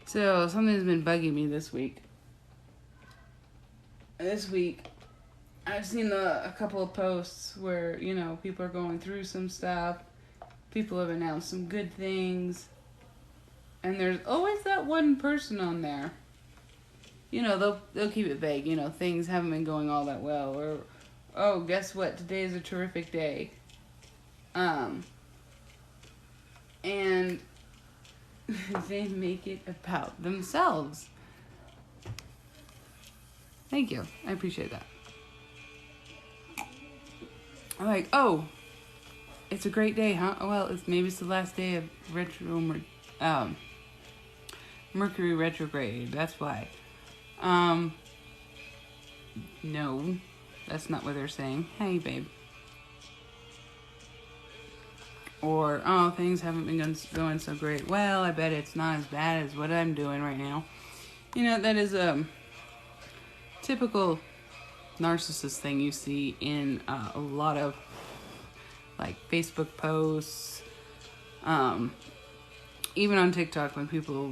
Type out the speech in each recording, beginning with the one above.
So, something's been bugging me this week. I've seen a couple of posts where, people are going through some stuff. People have announced some good things. And there's always that one person on there. They'll keep it vague. Things haven't been going all that well. Or, oh, guess what? Today is a terrific day. And they make it about themselves. Thank you. I appreciate that. I'm like, oh, it's a great day, huh? Well, maybe it's the last day of Mercury retrograde. That's why. No, that's not what they're saying. Hey, babe. Or, oh, things haven't been going so great. Well, I bet it's not as bad as what I'm doing right now. That is a typical narcissist thing you see in a lot of, like, Facebook posts. Even on TikTok when people,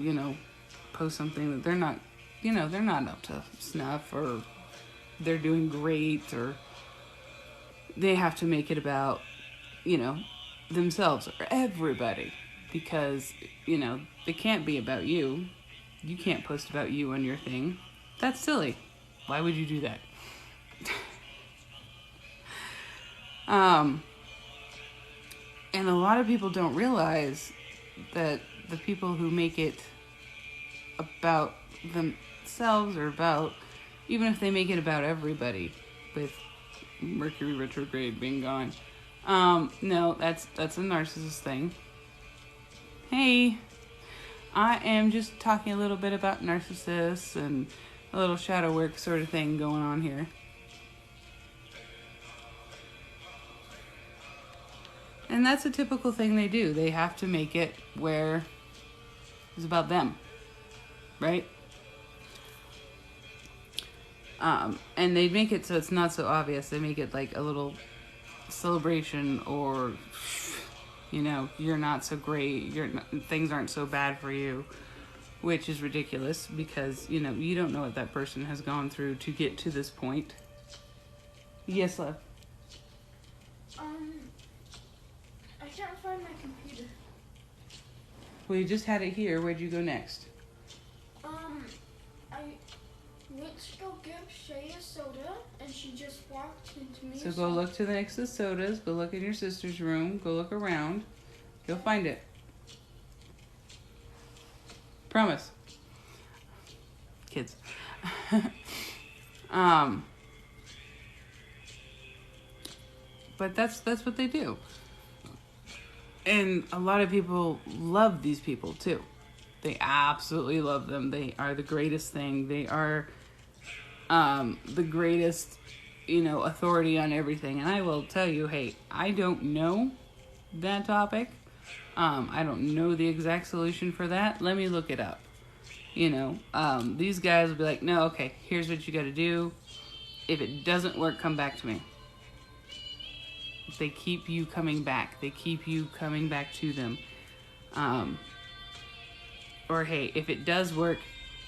post something that they're not up to snuff, or they're doing great, or they have to make it about, themselves or everybody, because it can't be about you. You can't post about you on your thing. That's silly. Why would you do that? And a lot of people don't realize that the people who make it about themselves, or about, even if they make it about everybody, with Mercury retrograde being gone, no, that's a narcissist thing. Hey, I am just talking a little bit about narcissists and a little shadow work sort of thing going on here. And that's a typical thing they do. They have to make it where it's about them, right? And they make it so it's not so obvious. They make it like a little celebration, or you're not so great, things aren't so bad for you, which is ridiculous, because you don't know what that person has gone through to get to this point. Yes, love. I can't find my computer. Well, you just had it here. Where'd you go next? I went to go give Shay a soda, and she just walked into me. So go look to the next to the sodas. Go look in your sister's room. Go look around. You'll find it. Promise. Kids. But that's what they do. And a lot of people love these people too. They absolutely love them. They are the greatest thing. They are the greatest, authority on everything. And I will tell you, hey, I don't know that topic. I don't know the exact solution for that. Let me look it up. These guys will be like, no, okay, here's what you got to do. If it doesn't work, come back to me. They keep you coming back. They keep you coming back to them. Or, hey, if it does work,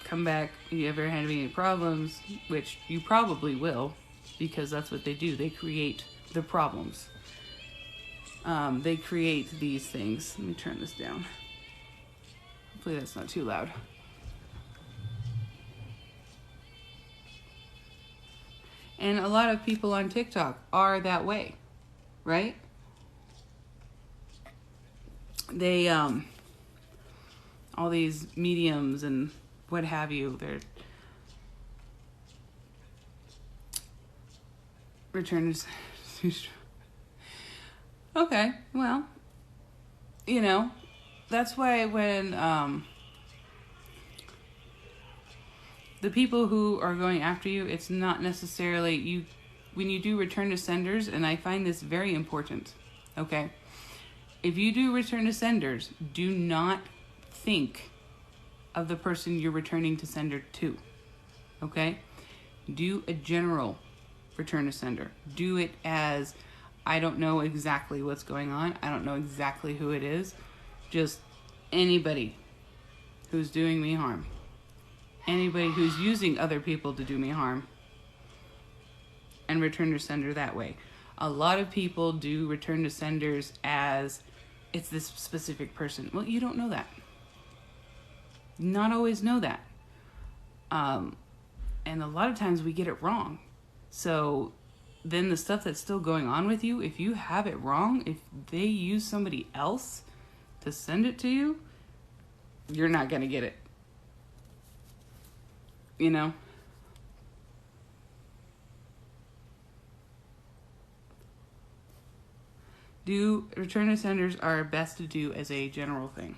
come back. You ever had any problems, which you probably will, because that's what they do. They create the problems. They create these things. Let me turn this down. Hopefully that's not too loud. And a lot of people on TikTok are that way, right? They, all these mediums and what have you, they're returners. Okay, well, that's why when the people who are going after you, it's not necessarily you. When you do return to senders, and I find this very important, okay? If you do return to senders, do not think of the person you're returning to sender to, okay? Do a general return to sender. Do it as, I don't know exactly what's going on. I don't know exactly who it is. Just anybody who's doing me harm, anybody who's using other people to do me harm, and return to sender that way. A lot of people do return to senders as it's this specific person. Well, you don't know that. Not always know that. And a lot of times we get it wrong. So then the stuff that's still going on with you, if you have it wrong, if they use somebody else to send it to you, you're not going to get it. You know? Return to senders are best to do as a general thing.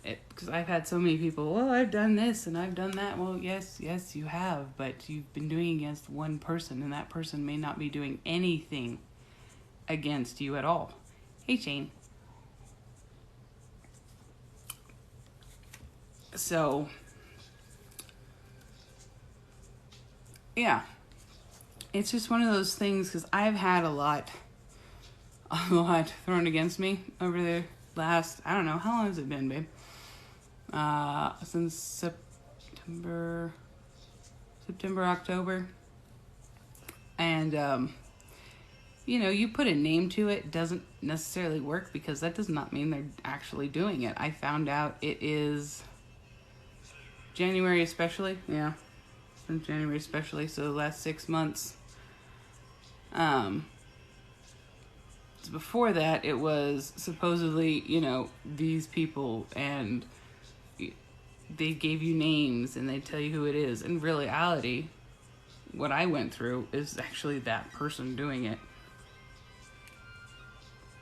Because I've had so many people, well, I've done this and I've done that. Well, yes, you have, but you've been doing against one person, and that person may not be doing anything against you at all. Hey, Shane. So, yeah. It's just one of those things, because I've had a lot thrown against me over the last, I don't know, how long has it been, babe? Since September, October. And, you put a name to it, doesn't necessarily work, because that does not mean they're actually doing it. I found out it is January especially. Yeah. Since January especially. So the last 6 months. Before that, it was supposedly, these people, and they gave you names and they tell you who it is. In reality, what I went through is actually that person doing it,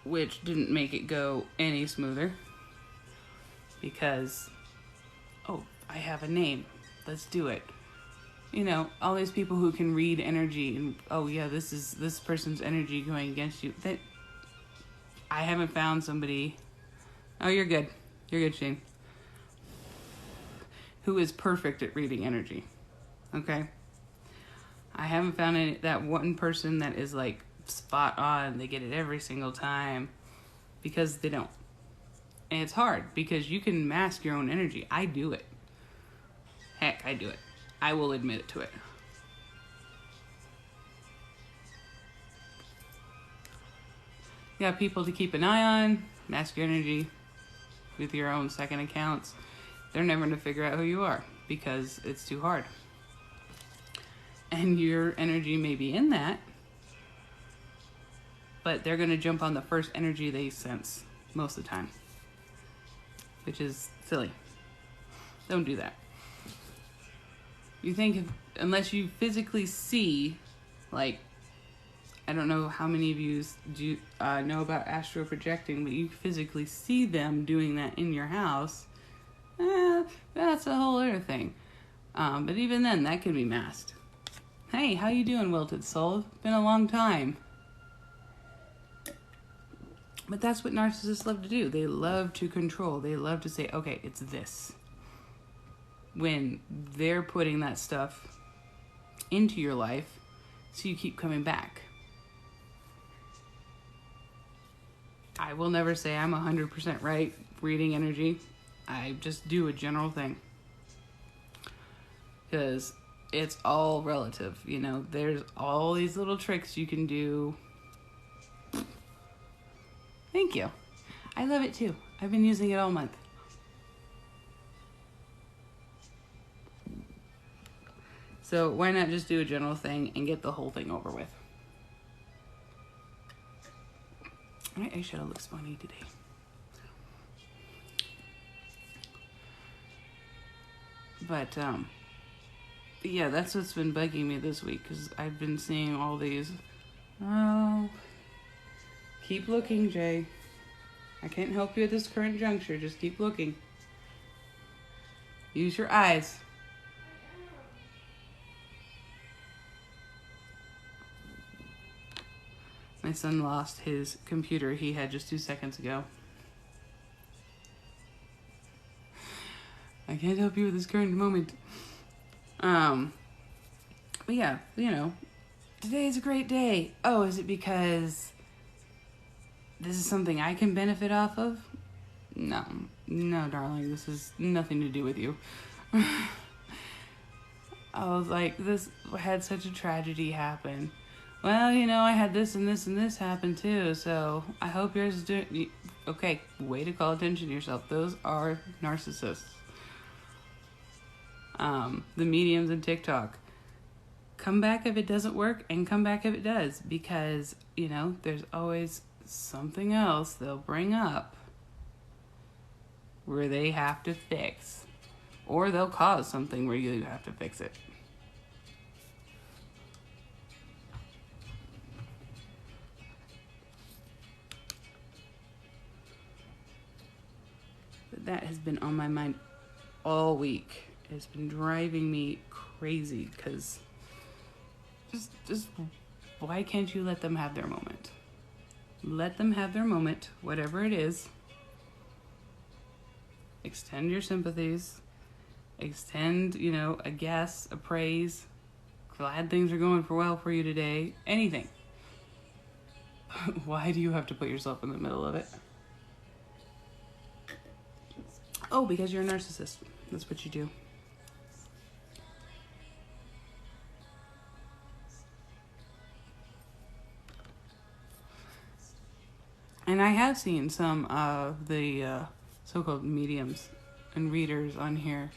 which didn't make it go any smoother, because, I have a name, let's do it. All these people who can read energy, and this is this person's energy going against you. That I haven't found somebody. Oh, you're good, Shane. Who is perfect at reading energy? Okay. I haven't found that one person that is like spot on. They get it every single time, because they don't. And it's hard, because you can mask your own energy. I do it. Heck, I do it. I will admit it to it. You got people to keep an eye on, mask your energy with your own second accounts. They're never going to figure out who you are, because it's too hard. And your energy may be in that, but they're going to jump on the first energy they sense most of the time, which is silly. Don't do that. You think, unless you physically see, like, I don't know how many of you do know about astral projecting, but you physically see them doing that in your house, that's a whole other thing. But even then, that can be masked. Hey, how you doing, Wilted Soul? Been a long time. But that's what narcissists love to do. They love to control. They love to say, okay, it's this. When they're putting that stuff into your life, so you keep coming back. I will never say I'm 100% right reading energy. I just do a general thing. Because it's all relative, There's all these little tricks you can do. Thank you. I love it too. I've been using it all month. So why not just do a general thing and get the whole thing over with? My eyeshadow looks funny today. But, yeah, that's what's been bugging me this week, because I've been seeing all these. Oh, keep looking, Jay. I can't help you at this current juncture. Just keep looking. Use your eyes. My son lost his computer he had just 2 seconds ago. I can't help you with this current moment. But yeah, today's a great day. Oh, is it because this is something I can benefit off of? No, no, darling, this has nothing to do with you. I was like, this had such a tragedy happen. Well, I had this and this and this happen too, so I hope yours is doing... Okay, way to call attention to yourself. Those are narcissists. The mediums and TikTok. Come back if it doesn't work, and come back if it does, because, there's always something else they'll bring up where they have to fix. Or they'll cause something where you have to fix it. But that has been on my mind all week. It's been driving me crazy because just why can't you let them have their moment? Let them have their moment, whatever it is. Extend your sympathies. Extend, a guess, a praise. Glad things are going well for you today. Anything. Why do you have to put yourself in the middle of it? Oh, because you're a narcissist. That's what you do. And I have seen some of the so-called mediums and readers on here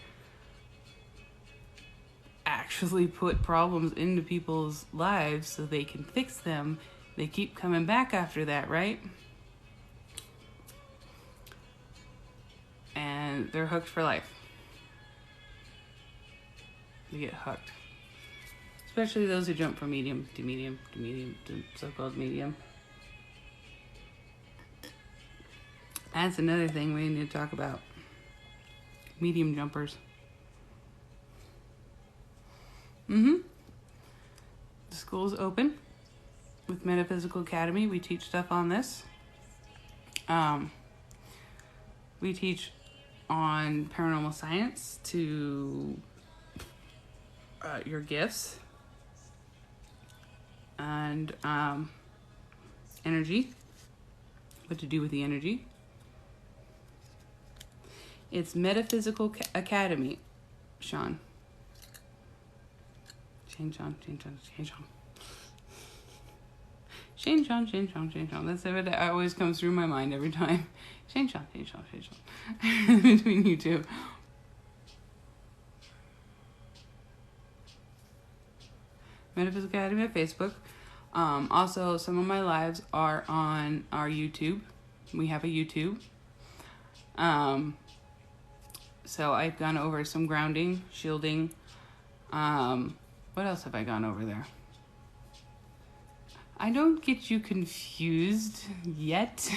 actually put problems into people's lives so they can fix them. They keep coming back after that, right? And they're hooked for life. They get hooked. Especially those who jump from medium to medium to medium to so-called medium. That's another thing we need to talk about. Medium jumpers. The school's open with Metaphysical Academy. We teach stuff on this. We teach on paranormal science to your gifts and energy. What to do with the energy. It's Metaphysical Academy, Sean. Shane Sean. That's what always comes through my mind every time. Shane Sean. Between you two. Metaphysical Academy at Facebook. Also, some of my lives are on our YouTube. We have a YouTube. So I've gone over some grounding, shielding. What else have I gone over there? I don't get you confused yet.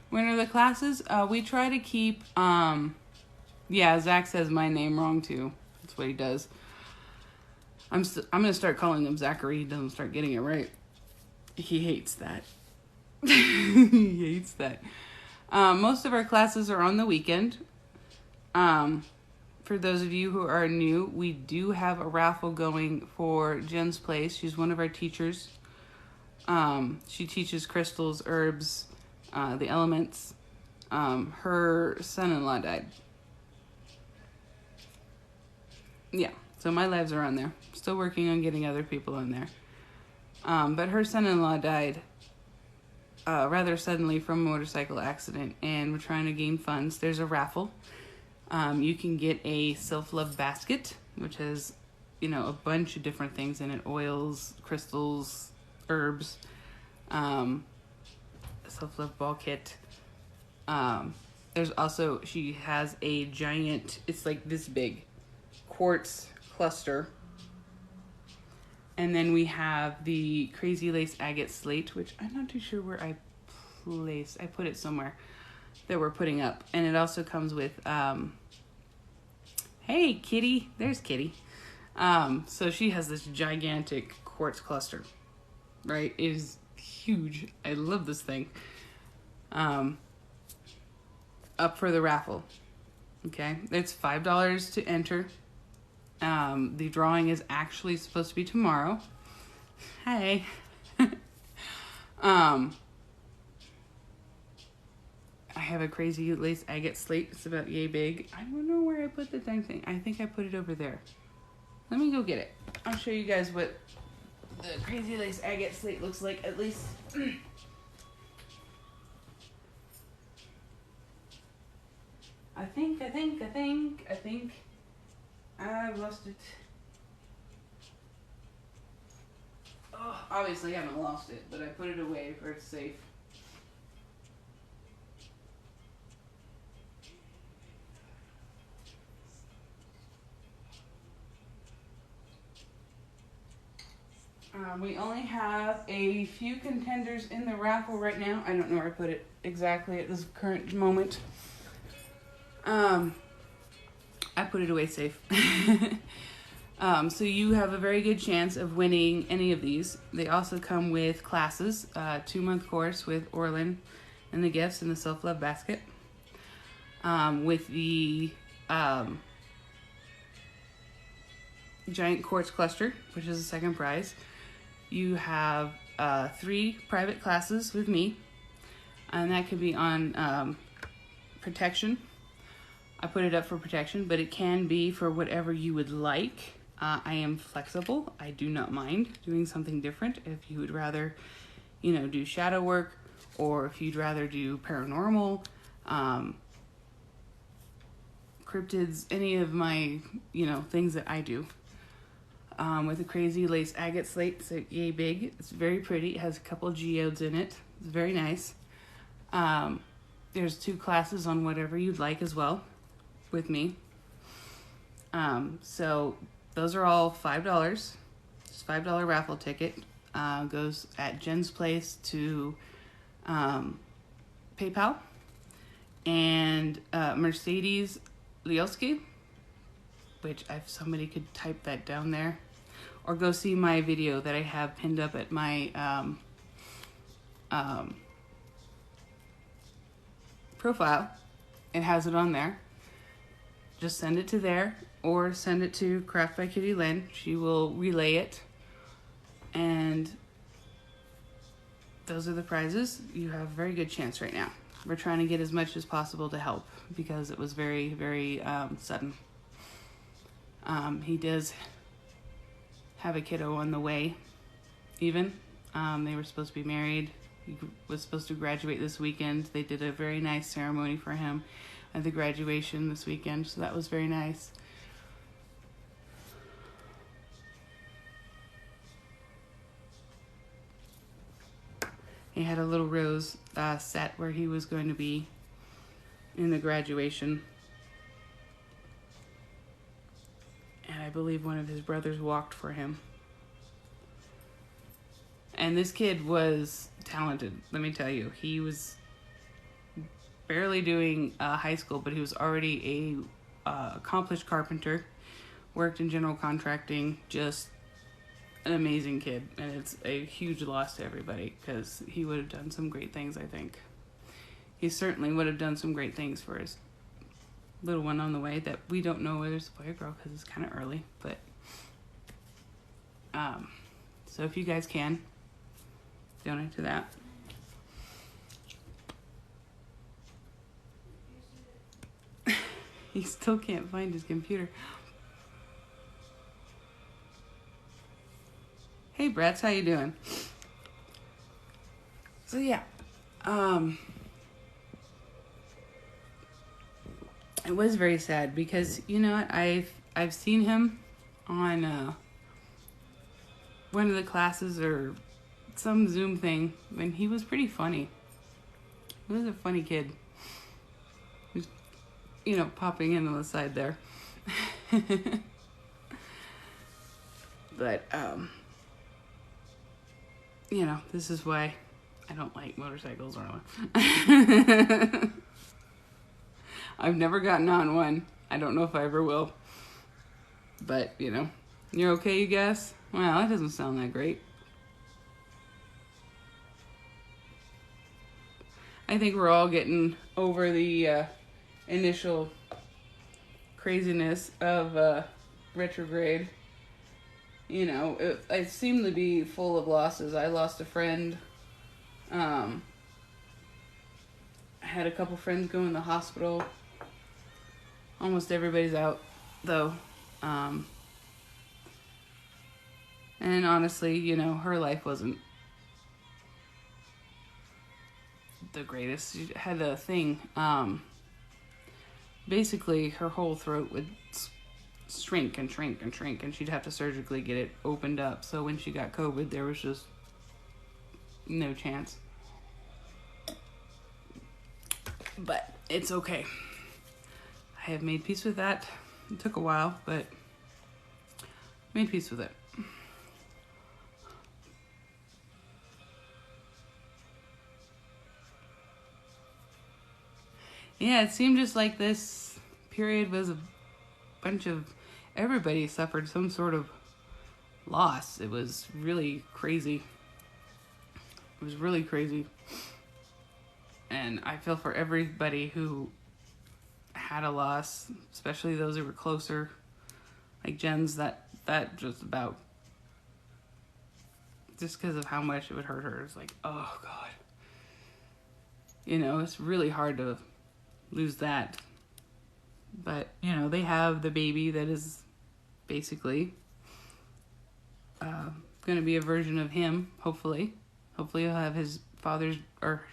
When are the classes? We try to keep, Zach says my name wrong too. That's what he does. I'm going to start calling him Zachary. He doesn't start getting it right. He hates that. He hates that. Most of our classes are on the weekend. For those of you who are new, we do have a raffle going for Jen's place. She's one of our teachers. She teaches crystals, herbs, the elements. Her son-in-law died. Yeah, so my lives are on there. Still working on getting other people on there. But her son-in-law died rather suddenly from a motorcycle accident, and we're trying to gain funds. There's a raffle. You can get a self-love basket, which has, a bunch of different things in it. Oils, crystals, herbs, self-love ball kit. There's also, she has a giant, it's like this big, quartz cluster. And then we have the Crazy Lace Agate Slate, which I'm not too sure where I placed. I put it somewhere that we're putting up. And it also comes with, hey, Kitty. There's Kitty. So she has this gigantic quartz cluster, right? It is huge. I love this thing. Up for the raffle. Okay. It's $5 to enter. The drawing is actually supposed to be tomorrow. Hi. Um, I have a crazy lace agate slate. It's about yay big. I don't know where I put the dang thing. I think I put it over there. Let me go get it. I'll show you guys what the crazy lace agate slate looks like, at least. I think I've lost it. Oh, obviously I haven't lost it, but I put it away where it's safe. We only have a few contenders in the raffle right now. I don't know where I put it exactly at this current moment. I put it away safe. So you have a very good chance of winning any of these. They also come with classes, 2-month course with Orlin and the gifts and the self-love basket. With the giant quartz cluster, which is the second prize. You have 3 private classes with me, and that could be on protection. I put it up for protection, but it can be for whatever you would like. I am flexible. I do not mind doing something different. If you would rather, do shadow work, or if you'd rather do paranormal, cryptids, any of my, things that I do. With a crazy lace agate slate, it's yay big. It's very pretty. It has a couple geodes in it. It's very nice. There's 2 classes on whatever you'd like as well with me. So those are all $5. It's a $5 raffle ticket. Goes at Jen's place to PayPal. And Mercedes Lielski, which if somebody could type that down there, or go see my video that I have pinned up at my profile. It has it on there. Just send it to there, or send it to Craft by Kitty Lynn. She will relay it, and those are the prizes. You have a very good chance right now. We're trying to get as much as possible to help because it was very, very sudden. He does have a kiddo on the way, even. They were supposed to be married. He was supposed to graduate this weekend. They did a very nice ceremony for him at the graduation this weekend, so that was very nice. He had a little rose set where he was going to be in the graduation. And I believe one of his brothers walked for him. And this kid was talented, let me tell you. He was barely doing high school, but he was already a accomplished carpenter, worked in general contracting, just an amazing kid. And it's a huge loss to everybody because he would have done some great things, I think. He certainly would have done some great things for his little one on the way that we don't know whether it's a boy or girl because it's kind of early, but so if you guys can donate to that. He still can't find his computer. Hey Bratz, how you doing? So yeah, it was very sad because you know what, I've seen him on one of the classes or some Zoom thing, and he was pretty funny. He was a funny kid. He was, popping in on the side there. But this is why I don't like motorcycles or I've never gotten on one. I don't know if I ever will. But, you're okay, you guess? Well, that doesn't sound that great. I think we're all getting over the initial craziness of retrograde. I seem to be full of losses. I lost a friend Um, I had a couple friends go in the hospital. Almost everybody's out, though. Um, and honestly, her life wasn't the greatest. She had a thing. Basically, her whole throat would shrink and shrink and shrink, and she'd have to surgically get it opened up. So when she got COVID, there was just no chance. But it's okay. I have made peace with that. It took a while, but made peace with it. Yeah, it seemed just like this period was a bunch of everybody suffered some sort of loss. It was really crazy. It was really crazy. And I feel for everybody who had a loss, especially those who were closer. Like Jen's, that just about, just because of how much it would hurt her. It's like, oh God. It's really hard to lose that. But, they have the baby that is basically going to be a version of him, hopefully. Hopefully he'll have his father's, or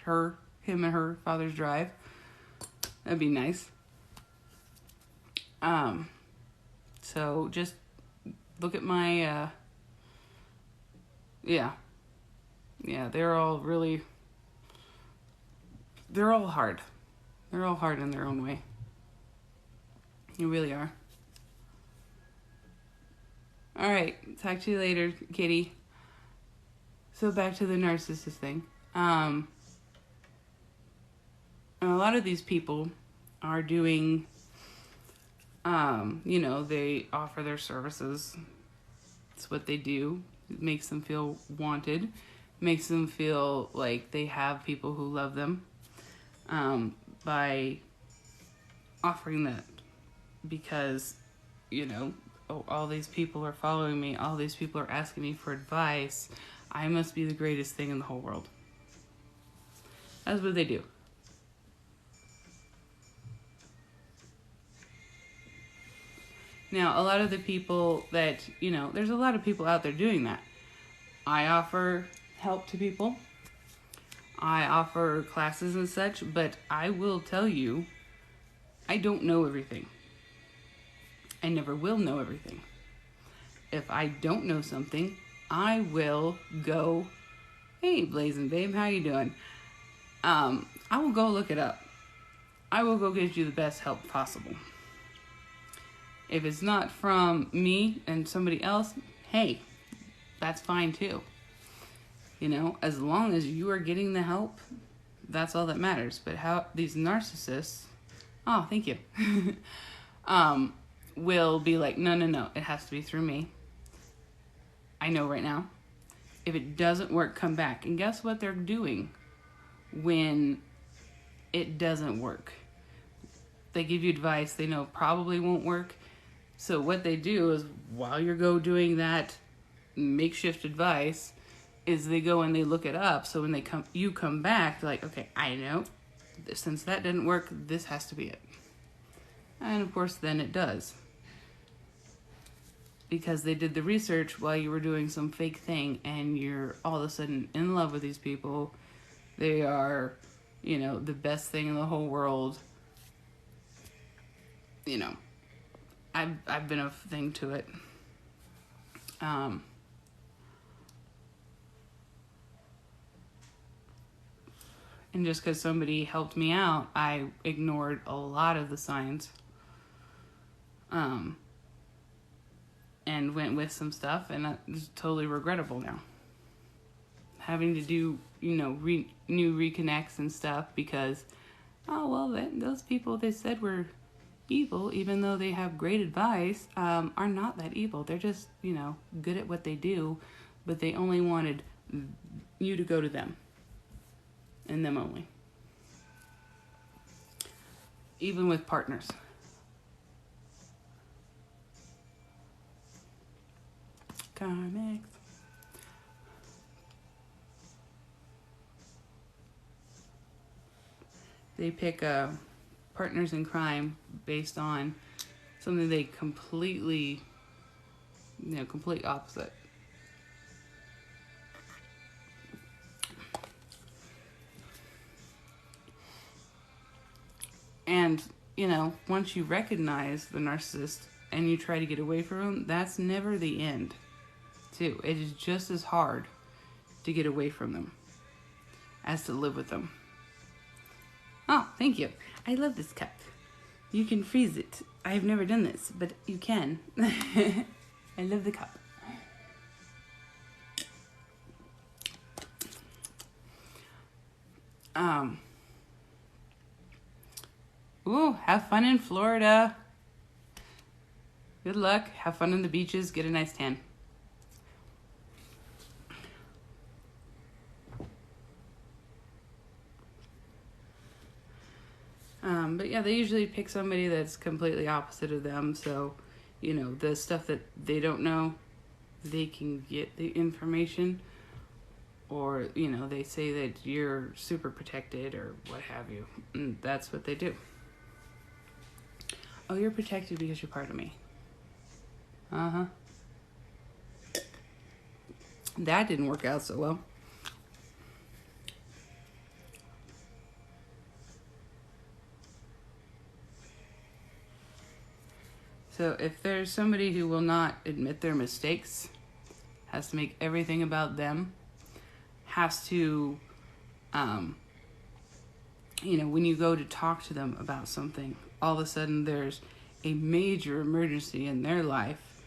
him and her father's drive. That'd be nice. So just look at my, yeah, they're all hard. They're all hard in their own way. You really are. All right, talk to you later, kitty. So back to the narcissist thing. A lot of these people are doing, they offer their services. It's what they do. It makes them feel wanted. Makes them feel like they have people who love them. By offering that. Because, all these people are following me. All these people are asking me for advice. I must be the greatest thing in the whole world. That's what they do. Now, a lot of the people that, there's a lot of people out there doing that. I offer help to people. I offer classes and such, but I will tell you, I don't know everything. I never will know everything. If I don't know something, I will go, hey, Blazing Babe, how you doing? I will go look it up. I will go get you the best help possible. If it's not from me and somebody else, hey, that's fine too. As long as you are getting the help, that's all that matters. But how these narcissists, oh, thank you, will be like, no, it has to be through me. I know right now. If it doesn't work, come back. And guess what they're doing when it doesn't work? They give you advice they know probably won't work. So what they do is, while you're doing that makeshift advice, is they go and they look it up. So when you come back, they're like, okay, I know. Since that didn't work, this has to be it. And of course, then it does. Because they did the research while you were doing some fake thing, and you're all of a sudden in love with these people. They are, the best thing in the whole world. I've been a thing to it. And just because somebody helped me out, I ignored a lot of the signs. And went with some stuff, and it's totally regrettable now. Having to do, new reconnects and stuff because, those people they said were evil, even though they have great advice, are not that evil. They're just, good at what they do, but they only wanted you to go to them. And them only. Even with partners. Comics. They pick partners in crime based on something they completely, complete opposite. And, once you recognize the narcissist and you try to get away from them, that's never the end, too. It is just as hard to get away from them as to live with them. Oh, thank you. I love this cup. You can freeze it. I've never done this, but you can. I love the cup. Ooh, have fun in Florida. Good luck. Have fun on the beaches. Get a nice tan. But yeah, they usually pick somebody that's completely opposite of them. So, the stuff that they don't know, they can get the information. Or, they say that you're super protected or what have you. And that's what they do. Oh, you're protected because you're part of me. Uh-huh. That didn't work out so well. So if there's somebody who will not admit their mistakes, has to make everything about them, has to, when you go to talk to them about something, all of a sudden there's a major emergency in their life.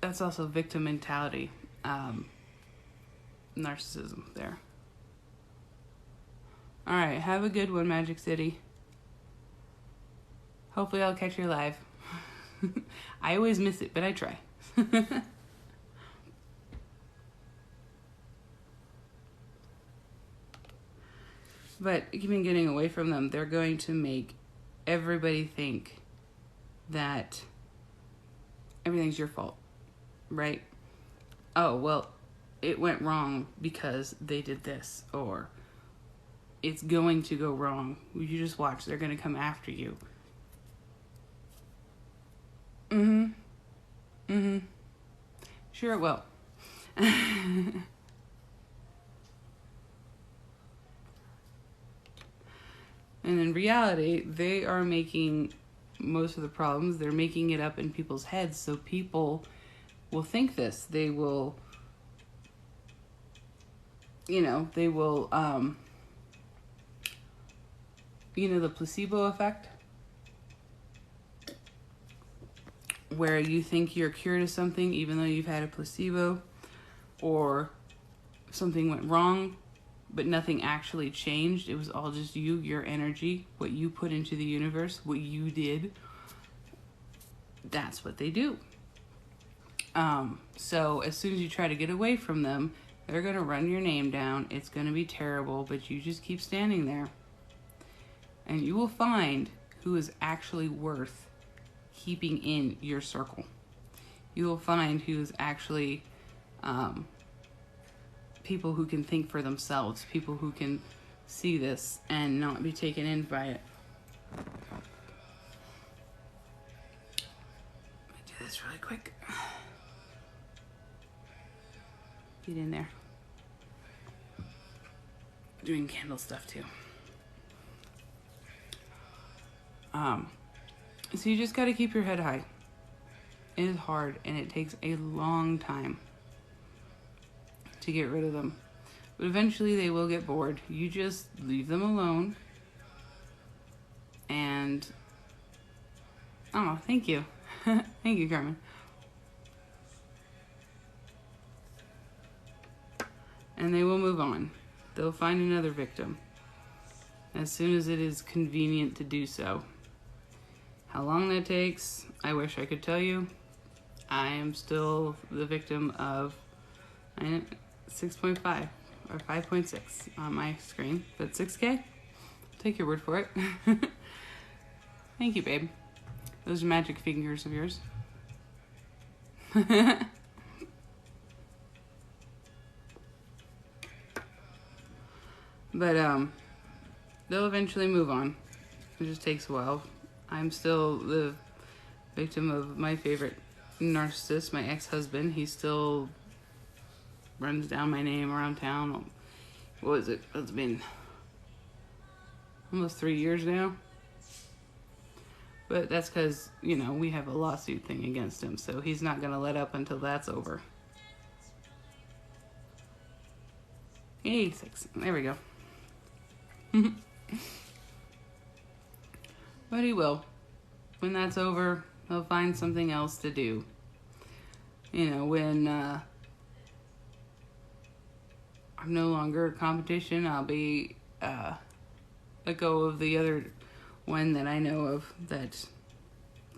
That's also victim mentality, narcissism there. All right, have a good one, Magic City. Hopefully I'll catch you live. I always miss it, but I try. But even getting away from them, they're going to make everybody think that everything's your fault, right? Oh, well, it went wrong because they did this, or it's going to go wrong. You just watch, they're going to come after you. Sure it will. And in reality, they are making most of the problems. They're making it up in people's heads, so people will think this. They will, the placebo effect, where you think you're cured of something even though you've had a placebo, or something went wrong but nothing actually changed. It was all just you, your energy, what you put into the universe, what you did. That's what they do. So as soon as you try to get away from them, they're going to run your name down. It's going to be terrible, but you just keep standing there. And you will find who is actually worth keeping in your circle. You will find who's actually people who can think for themselves, people who can see this and not be taken in by it. Let me do this really quick. Get in there. Doing candle stuff too. So you just got to keep your head high. It is hard and it takes a long time to get rid of them. But eventually they will get bored. You just leave them alone. And, oh, thank you. Thank you, Carmen. And they will move on. They'll find another victim as soon as it is convenient to do so. How long that takes, I wish I could tell you. I am still the victim of 6.5 or 5.6 on my screen, but 6K? Take your word for it. Thank you, babe. Those are magic fingers of yours. But they'll eventually move on. It just takes a while. I'm still the victim of my favorite narcissist, my ex-husband. He still runs down my name around town. What was it? It's been almost 3 years now. But that's because, we have a lawsuit thing against him, so he's not going to let up until that's over. Yay, 6. There we go. But he will. When that's over, he'll find something else to do. When I'm no longer a competition, I'll be let go of the other one that I know of that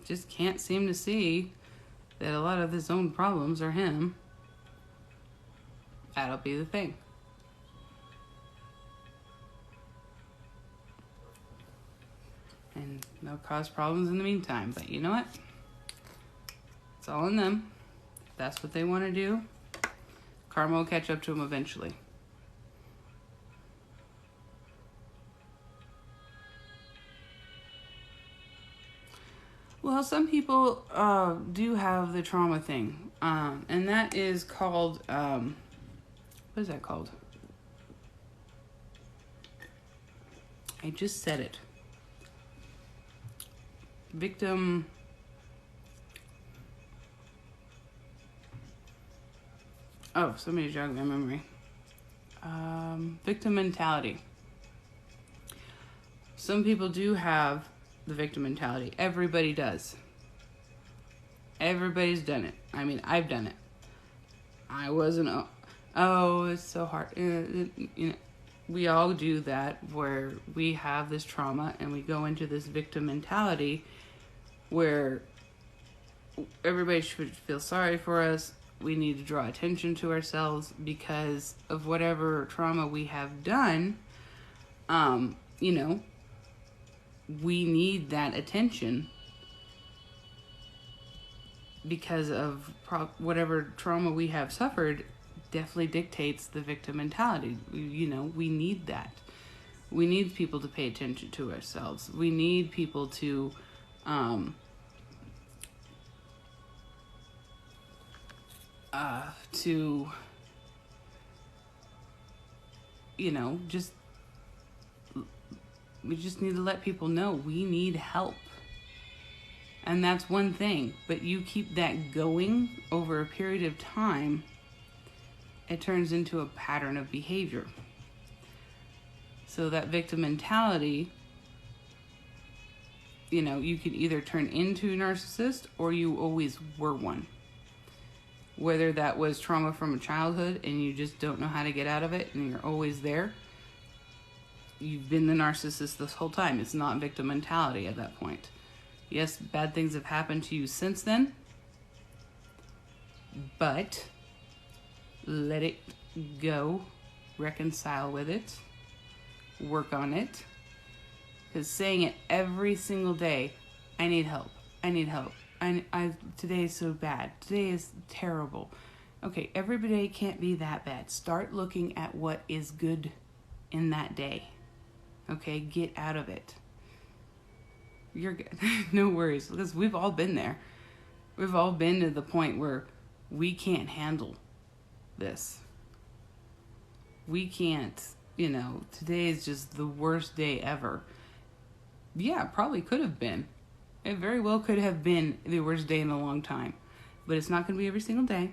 just can't seem to see that a lot of his own problems are him. That'll be the thing. And they'll cause problems in the meantime. But you know what? It's all in them. If that's what they want to do, karma will catch up to them eventually. Well, some people do have the trauma thing. And that is called, what is that called? I just said it. Victim... Oh, somebody jogged my memory. Victim mentality. Some people do have the victim mentality. Everybody does. Everybody's done it. I mean, I've done it. I wasn't, it's so hard. We all do that, where we have this trauma and we go into this victim mentality where everybody should feel sorry for us. We need to draw attention to ourselves because of whatever trauma we have done. We need that attention because of whatever trauma we have suffered. Definitely dictates the victim mentality. We need that. We need people to pay attention to ourselves. We need people to we just need to let people know we need help. And that's one thing. But you keep that going over a period of time, it turns into a pattern of behavior. So that victim mentality, you can either turn into a narcissist or you always were one. Whether that was trauma from a childhood and you just don't know how to get out of it and you're always there, you've been the narcissist this whole time. It's not victim mentality at that point. Yes, bad things have happened to you since then, but let it go, reconcile with it, work on it. Because saying it every single day, I need help, today is so bad, today is terrible. Okay, every day can't be that bad. Start looking at what is good in that day. Okay, get out of it. You're good. No worries, because we've all been there. We've all been to the point where we can't handle this. We can't, today is just the worst day ever. Yeah, probably could have been. It very well could have been the worst day in a long time. But it's not going to be every single day.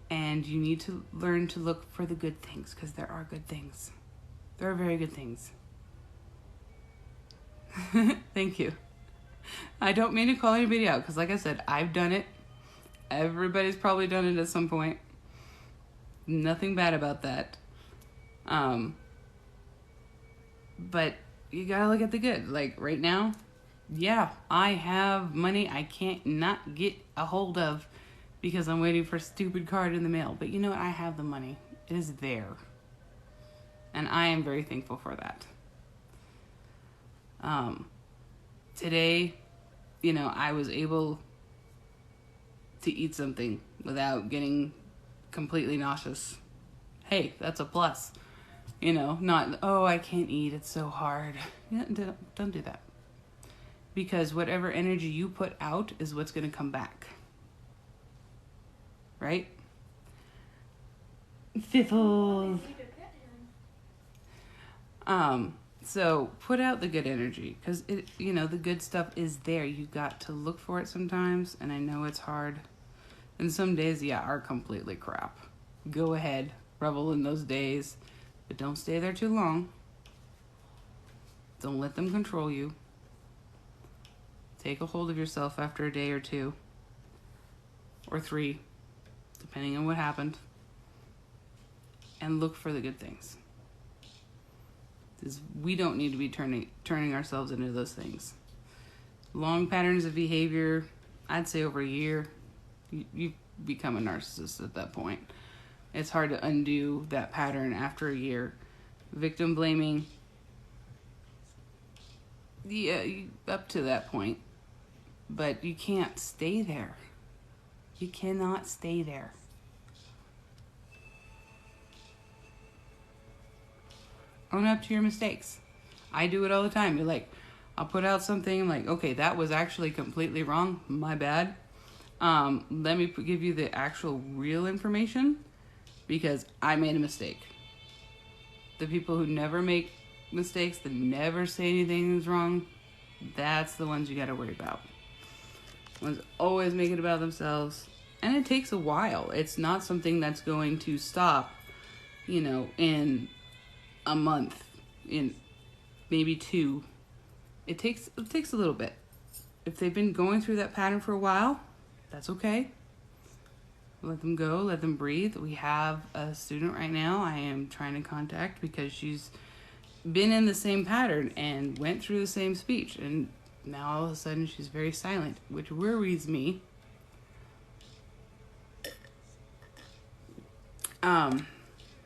And you need to learn to look for the good things, because there are good things. There are very good things. Thank you. I don't mean to call anybody out, because like I said, I've done it. Everybody's probably done it at some point. Nothing bad about that. But you gotta look at the good. Like right now, yeah, I have money I can't not get a hold of because I'm waiting for a stupid card in the mail. But you know what? I have the money. It is there. And I am very thankful for that. Today, I was able to eat something without getting completely nauseous. Hey, that's a plus. You know, not, oh, I can't eat, it's so hard. Yeah, don't do that. Because whatever energy you put out is what's going to come back. Right? Fiffles. So put out the good energy, because it, you know, the good stuff is there. You got to look for it sometimes, and I know it's hard. And some days, yeah, are completely crap. Go ahead, revel in those days, but don't stay there too long. Don't let them control you. Take a hold of yourself after a day or two, or 3, depending on what happened, and look for the good things. Because we don't need to be turning ourselves into those things. Long patterns of behavior, I'd say over a year, you become a narcissist at that point. It's hard to undo that pattern after a year. Victim blaming, yeah, up to that point. But you can't stay there. You cannot stay there. Own up to your mistakes. I do it all the time. You're like, I'll put out something, I'm like, okay, that was actually completely wrong. My bad. Let me give you the actual real information, because I made a mistake. The people who never make mistakes, that never say anything is wrong, that's the ones you got to worry about. Ones always make it about themselves. And it takes a while. It's not something that's going to stop, you know, in a month, in maybe 2. It takes a little bit. If they've been going through that pattern for a while, that's okay. Let them go, let them breathe. We have a student right now I am trying to contact, because she's been in the same pattern and went through the same speech, and now all of a sudden she's very silent, which worries me.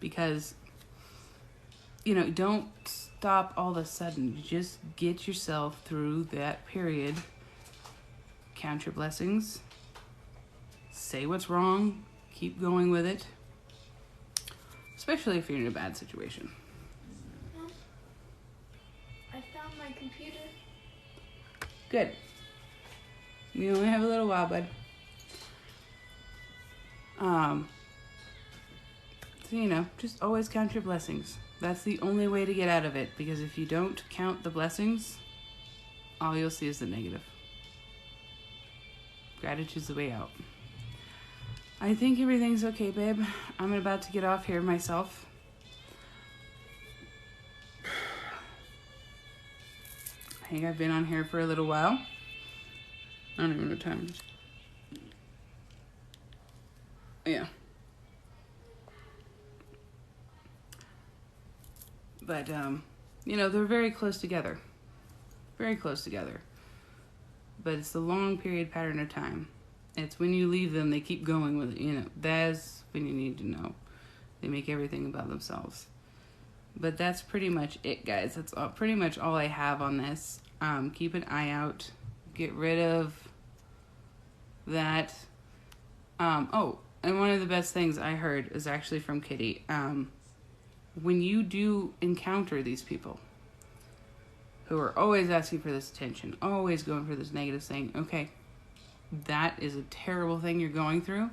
Because, you know, don't stop all of a sudden. Just get yourself through that period. Count your blessings. Say what's wrong. Keep going with it. Especially if you're in a bad situation. I found my computer. Good. You only have a little while, bud. So, you know, just always count your blessings. That's the only way to get out of it, because if you don't count the blessings, all you'll see is the negative. Gratitude's the way out. I think everything's okay, babe. I'm about to get off here myself. I think I've been on here for a little while. I don't even know what time it is. Yeah. But, you know, they're very close together. Very close together. But it's the long period pattern of time. It's when you leave them, they keep going with it. You know, that's when you need to know. They make everything about themselves. But that's pretty much it, guys. That's pretty much all I have on this. Keep an eye out. Get rid of that. Oh, and one of the best things I heard is actually from Kitty. When you do encounter these people who are always asking for this attention, always going for this negative thing, okay, that is a terrible thing you're going through,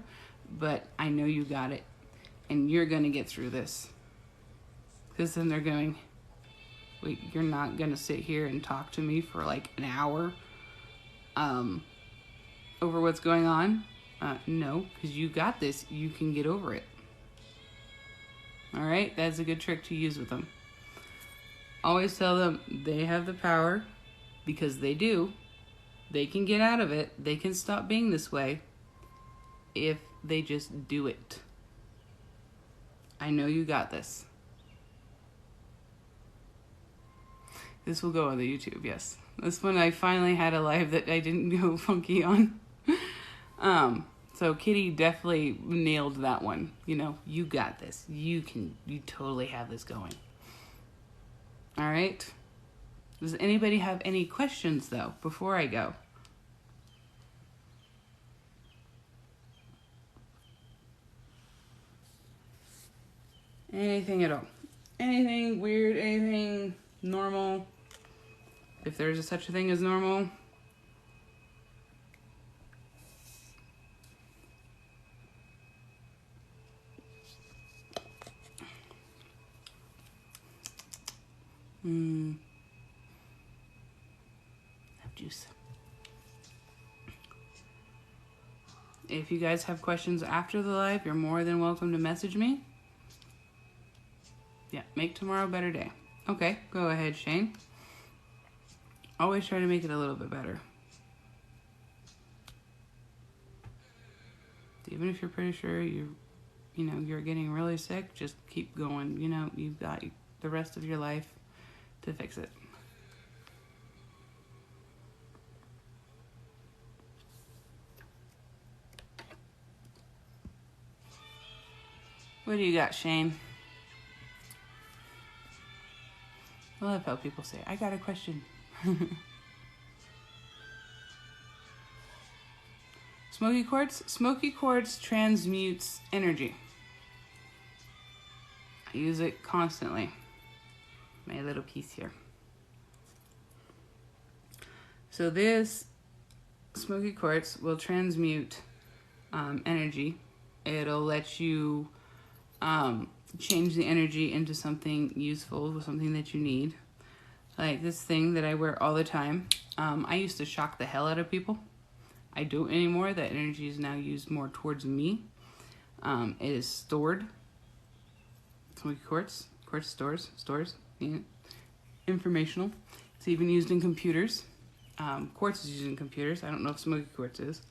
but I know you got it, and you're going to get through this. Because then they're going, wait, you're not going to sit here and talk to me for like an hour over what's going on? No, because you got this. You can get over it. All right? That's a good trick to use with them. Always tell them they have the power, because they do. They can get out of it. They can stop being this way if they just do it. I know you got this. This will go on the YouTube, yes. This one I finally had a live that I didn't go funky on. So Kitty definitely nailed that one. You know, you got this. You totally have this going. All right. Does anybody have any questions, though, before I go? Anything at all? anything weird, anything normal, if there's such a thing as normal. Have juice. If you guys have questions after the live, you're more than welcome to message me. Yeah, make tomorrow a better day. Okay, go ahead, Shane. Always try to make it a little bit better. Even if you're pretty sure you're getting really sick, just keep going. You know, you've got the rest of your life to fix it. What do you got, Shane? I love how people say, I got a question. Smoky quartz? Smoky quartz transmutes energy. I use it constantly. My little piece here. So this smoky quartz will transmute energy. It'll let you change the energy into something useful, something that you need. Like this thing that I wear all the time. I used to shock the hell out of people. I don't anymore. That energy is now used more towards me. It is stored. Smoky quartz stores. Yeah. Informational. It's even used in computers. Quartz is used in computers. I don't know if smoky quartz is.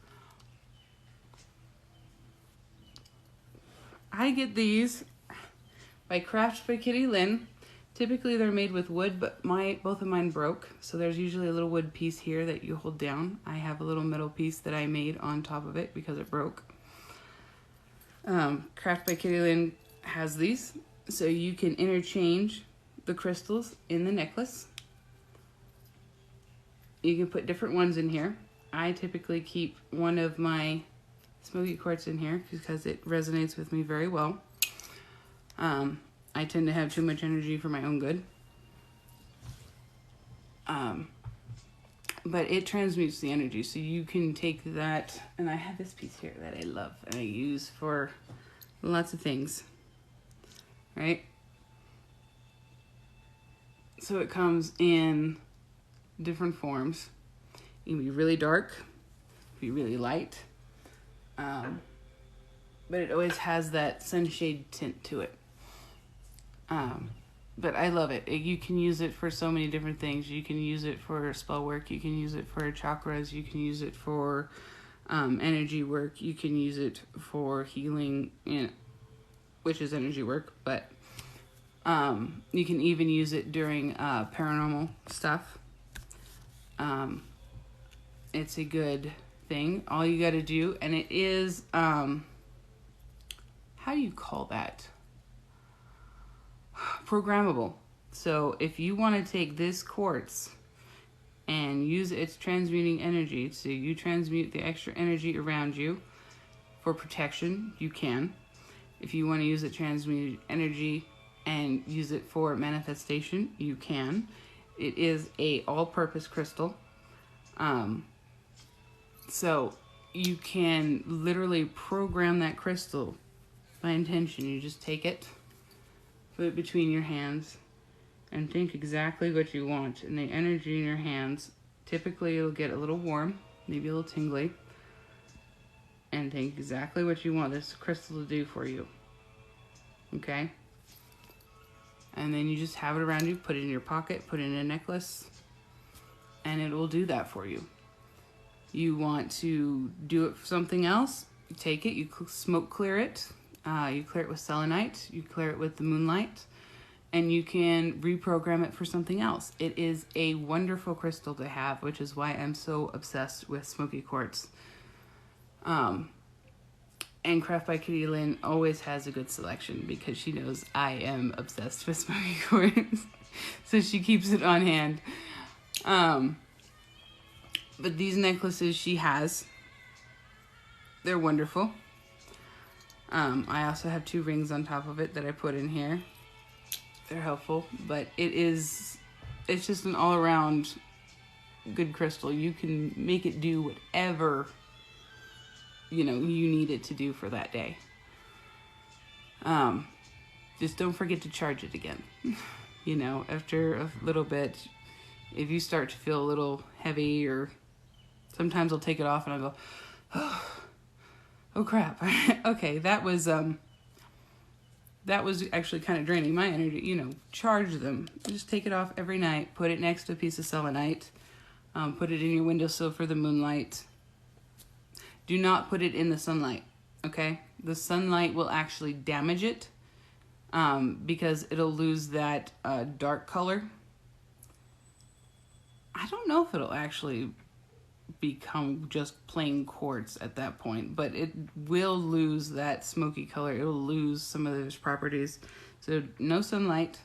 I get these by Craft by Kitty Lynn. Typically they're made with wood, but both of mine broke. So there's usually a little wood piece here that you hold down. I have a little metal piece that I made on top of it because it broke. Craft by Kitty Lynn has these. So you can interchange the crystals in the necklace. You can put different ones in here. I typically keep one of my smoky quartz in here because it resonates with me very well. I tend to have too much energy for my own good. But it transmutes the energy. So you can take that, and I have this piece here that I love and I use for lots of things. Right? So it comes in different forms. It can be really dark, it can be really light. But it always has that sunshade tint to it. But I love it. You can use it for so many different things. You can use it for spell work. You can use it for chakras. You can use it for energy work. You can use it for healing, which is energy work. But you can even use it during paranormal stuff. It's a good thing. All you got to do, and it is, how do you call that? Programmable. So if you want to take this quartz and use its transmuting energy, so you transmute the extra energy around you for protection, you can. If you want to use it transmuted energy and use it for manifestation, you can. It is a all-purpose crystal. So you can literally program that crystal by intention. You just take it, put it between your hands, and think exactly what you want. And the energy in your hands, typically it'll get a little warm, maybe a little tingly, and think exactly what you want this crystal to do for you. Okay? And then you just have it around you, put it in your pocket, put it in a necklace, and it will do that for you. You want to do it for something else, you take it, you smoke clear it. You clear it with selenite, you clear it with the moonlight, and you can reprogram it for something else. It is a wonderful crystal to have, which is why I'm so obsessed with smoky quartz. And Craft by Kitty Lynn always has a good selection because she knows I am obsessed with smoky quartz. So she keeps it on hand. But these necklaces she has, they're wonderful. I also have 2 rings on top of it that I put in here. They're helpful, but it's just an all-around good crystal. You can make it do whatever, you need it to do for that day. Just don't forget to charge it again. After a little bit, if you start to feel a little heavy, or sometimes I'll take it off and I'll go, oh crap. Okay, that was actually kind of draining my energy. Charge them. Just take it off every night. Put it next to a piece of selenite. Put it in your windowsill for the moonlight. Do not put it in the sunlight, okay? The sunlight will actually damage it because it'll lose that dark color. I don't know if it'll actually become just plain quartz at that point, but it will lose that smoky color. It will lose some of those properties. So no sunlight.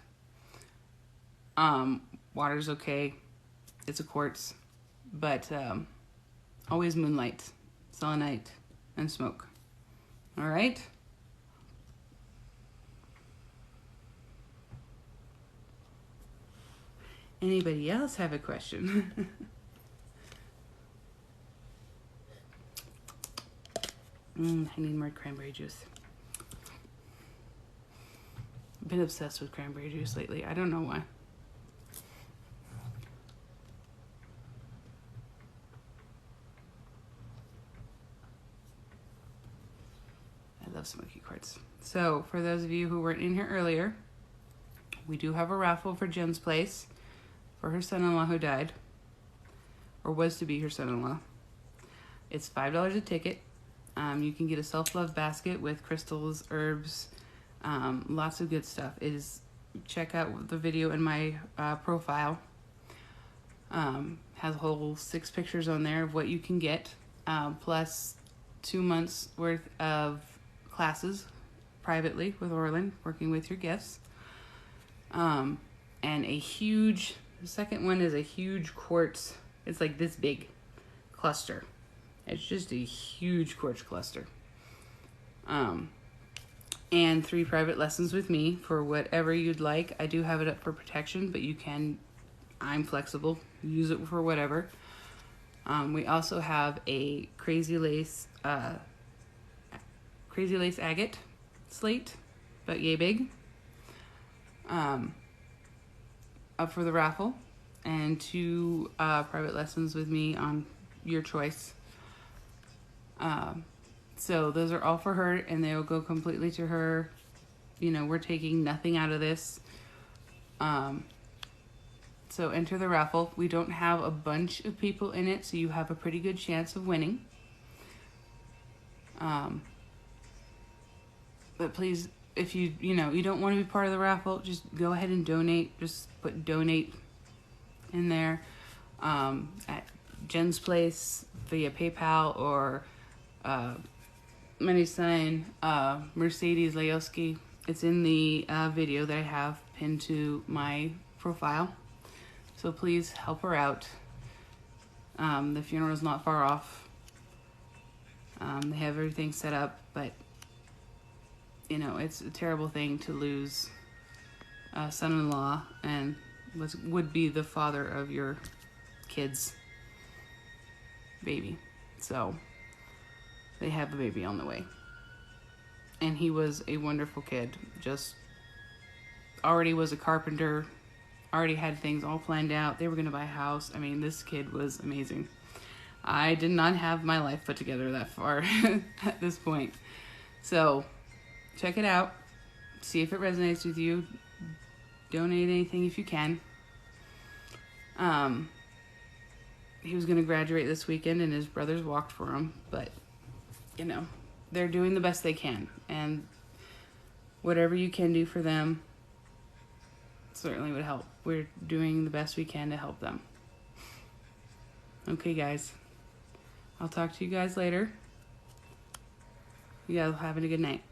Water's okay. It's a quartz, but always moonlight, selenite, and smoke. All right? Anybody else have a question? I need more cranberry juice. I've been obsessed with cranberry juice lately. I don't know why. I love smoky quartz. So, for those of you who weren't in here earlier, we do have a raffle for Jen's place for her son-in-law who died, or was to be her son-in-law. It's $5 a ticket. You can get a self-love basket with crystals, herbs, lots of good stuff. Check out the video in my profile. Has a whole 6 pictures on there of what you can get, plus 2 months worth of classes privately with Orlin, working with your gifts. And the second one is a huge quartz. It's like this big cluster. It's just a huge quartz cluster. And 3 private lessons with me for whatever you'd like. I do have it up for protection, but I'm flexible. Use it for whatever. We also have a crazy lace agate slate, about yay big, up for the raffle, and 2 private lessons with me on your choice. So those are all for her, and they will go completely to her. We're taking nothing out of this. So enter the raffle. We don't have a bunch of people in it, so you have a pretty good chance of winning. But please, if you don't want to be part of the raffle, just go ahead and donate. Just put donate in there at Jen's place via PayPal or money sign Mercedes Layoski. It's in the video that I have pinned to my profile. So please help her out. The funeral is not far off. They have everything set up, but it's a terrible thing to lose a son-in-law and would be the father of your kid's baby. So they have a baby on the way. And he was a wonderful kid. Just already was a carpenter, already had things all planned out. They were going to buy a house. I mean, this kid was amazing. I did not have my life put together that far at this point. So check it out. See if it resonates with you. Donate anything if you can. He was going to graduate this weekend and his brothers walked for him, but they're doing the best they can, and whatever you can do for them certainly would help. We're doing the best we can to help them. Okay, guys. I'll talk to you guys later. You guys have a good night.